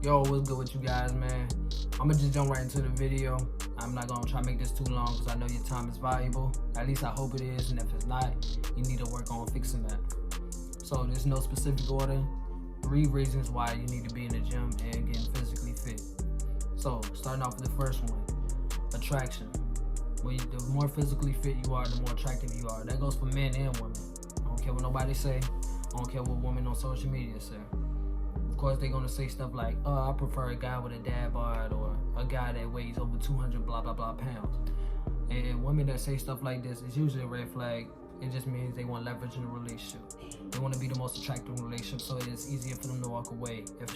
Yo, what's good with you guys, man? I'ma just jump right into the video. I'm not gonna try to make this too long because I know your time is valuable. At least I hope it is, and if it's not, you need to work on fixing that. So there's no specific order. 3 reasons why you need to be in the gym and getting physically fit. So starting off with the first one, attraction. The more physically fit you are, the more attractive you are. That goes for men and women. I don't care what nobody say. I don't care what women on social media say. Of course, they're gonna say stuff like, "Oh, I prefer a guy with a dad bod or a guy that weighs over 200 blah blah blah pounds." And women that say stuff like this, it's usually a red flag. It just means they want leverage in a relationship. They want to be the most attractive in a relationship, so it's easier for them to walk away if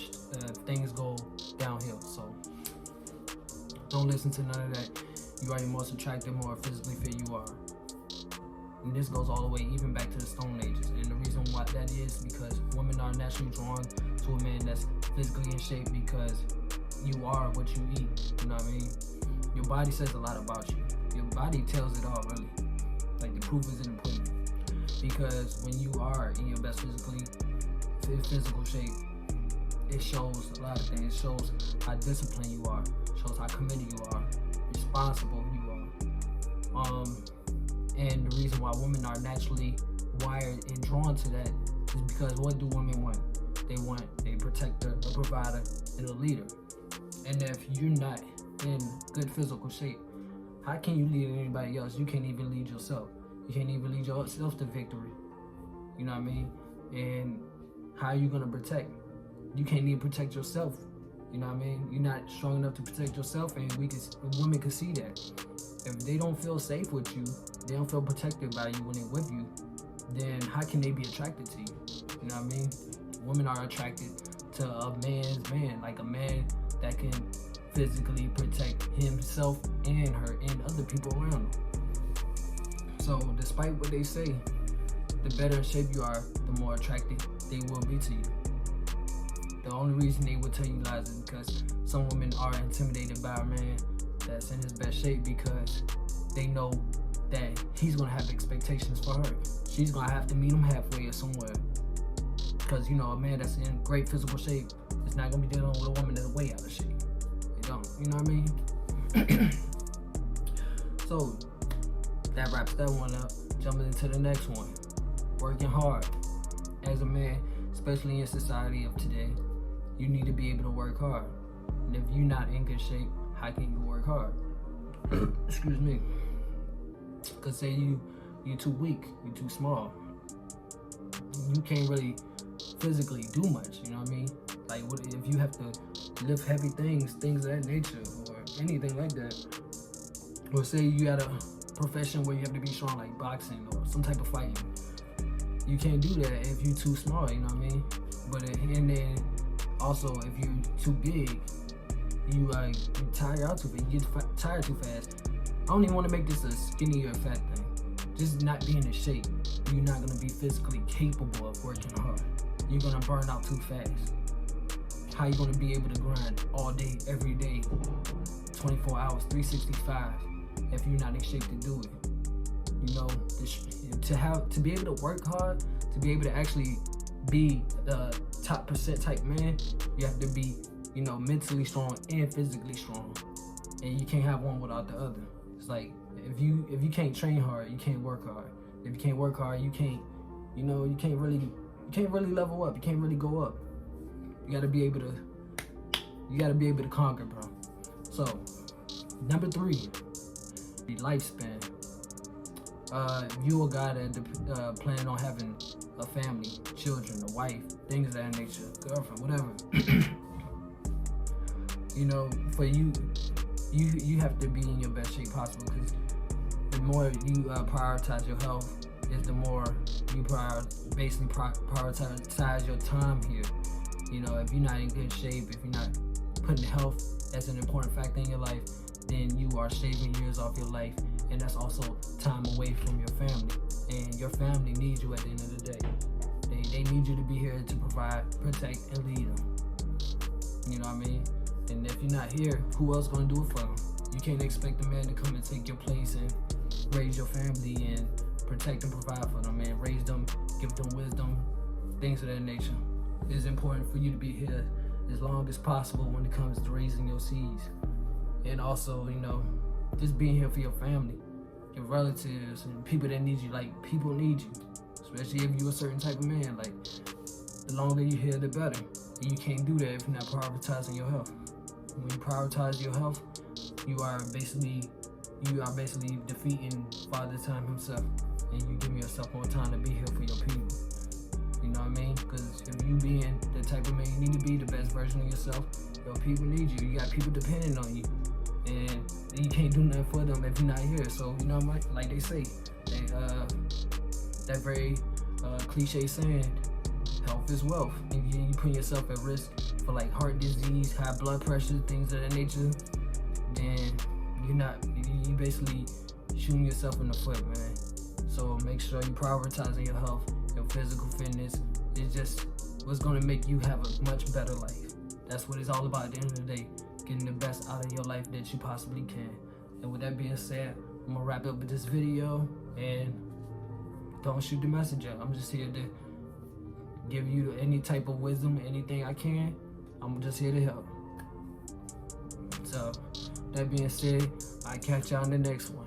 things go downhill. So don't listen to none of that. You are your most attractive, more physically fit you are. And this goes all the way even back to the Stone Ages. And the reason why that is because women are naturally drawn to a man that's physically in shape because you are what you eat. You know what I mean? Your body says a lot about you. Your body tells it all, really. Like, the proof is in the pudding. Because when you are in your best physical shape, it shows a lot of things. It shows how disciplined you are. It shows how committed you are. Responsible you are. And the reason why women are naturally wired and drawn to that is because what do women want? They want a protector, a provider, and a leader. And if you're not in good physical shape, how can you lead anybody else? You can't even lead yourself. You can't even lead yourself to victory. You know what I mean? And how are you gonna protect? You can't even protect yourself. You know what I mean? You're not strong enough to protect yourself, and women can see that. If they don't feel safe with you, they don't feel protected by you when they're with you, then how can they be attracted to you? You know what I mean? Women are attracted to a man's man, like a man that can physically protect himself and her and other people around him. So despite what they say, the better in shape you are, the more attractive they will be to you. The only reason they will tell you lies is because some women are intimidated by a man that's in his best shape because they know that he's gonna have expectations for her. She's gonna have to meet him halfway or somewhere. Because, you know, a man that's in great physical shape is not gonna be dealing with a woman that's way out of shape. They don't, you know what I mean? So that wraps that one up. Jumping into the next one. Working hard. As a man, especially in society of today, you need to be able to work hard. And if you're not in good shape, how can you work hard? Excuse me. Cause say you're too weak, you're too small. You can't really physically do much, you know what I mean? Like, what if you have to lift heavy things of that nature, or anything like that? Or say you got a profession where you have to be strong, like boxing or some type of fighting. You can't do that if you're too small, you know what I mean? But and then also if you're too big, you tire out too fast. You get tired too fast. I don't even want to make this a skinny or fat thing. Just not being in shape, you're not gonna be physically capable of working hard. You're gonna burn out too fast. How you gonna be able to grind all day, every day, 24 hours, 365, if you're not in shape to do it? You know, to be able to work hard, to be able to actually be the top percent type man, you have to be, you know, mentally strong and physically strong. And you can't have one without the other. It's like, if you can't train hard, you can't work hard. If you can't work hard, you can't really level up. You can't really go up. You gotta be able to conquer, bro. So, number 3, the lifespan. If you a guy that plan on having a family, children, a wife, things of that nature, girlfriend, whatever. You know, for you have to be in your best shape possible, because the more you prioritize your health is the more you basically prioritize your time here. You know, if you're not in good shape, if you're not putting health as an important factor in your life, then you are shaving years off your life, and that's also time away from your family. And your family needs you at the end of the day. They need you to be here to provide, protect, and lead them. You know what I mean? And if you're not here, who else gonna do it for them? You can't expect a man to come and take your place and raise your family and protect and provide for them, and raise them, give them wisdom, things of that nature. It's important for you to be here as long as possible when it comes to raising your seeds. And also, you know, just being here for your family, your relatives, and people that need you. Like, people need you, especially if you're a certain type of man. Like, the longer you're here, the better. And you can't do that if you're not prioritizing your health. When you prioritize your health, you are basically defeating Father Time himself, and you giving yourself more time to be here for your people. You know what I mean? Because if you being the type of man you need to be, the best version of yourself, your people need you. You got people depending on you, and you can't do nothing for them if you're not here. So, you know, like they say, that very cliche saying, health is wealth. If you put yourself at risk for like heart disease, high blood pressure, things of that nature, then you basically shooting yourself in the foot, man. So make sure you prioritizing your health, your physical fitness. It's just what's gonna make you have a much better life. That's what it's all about at the end of the day, getting the best out of your life that you possibly can. And with that being said, I'm gonna wrap up with this video, and don't shoot the messenger. I'm just here to give you any type of wisdom, anything I can. I'm just here to help. So, that being said, I catch y'all in the next one.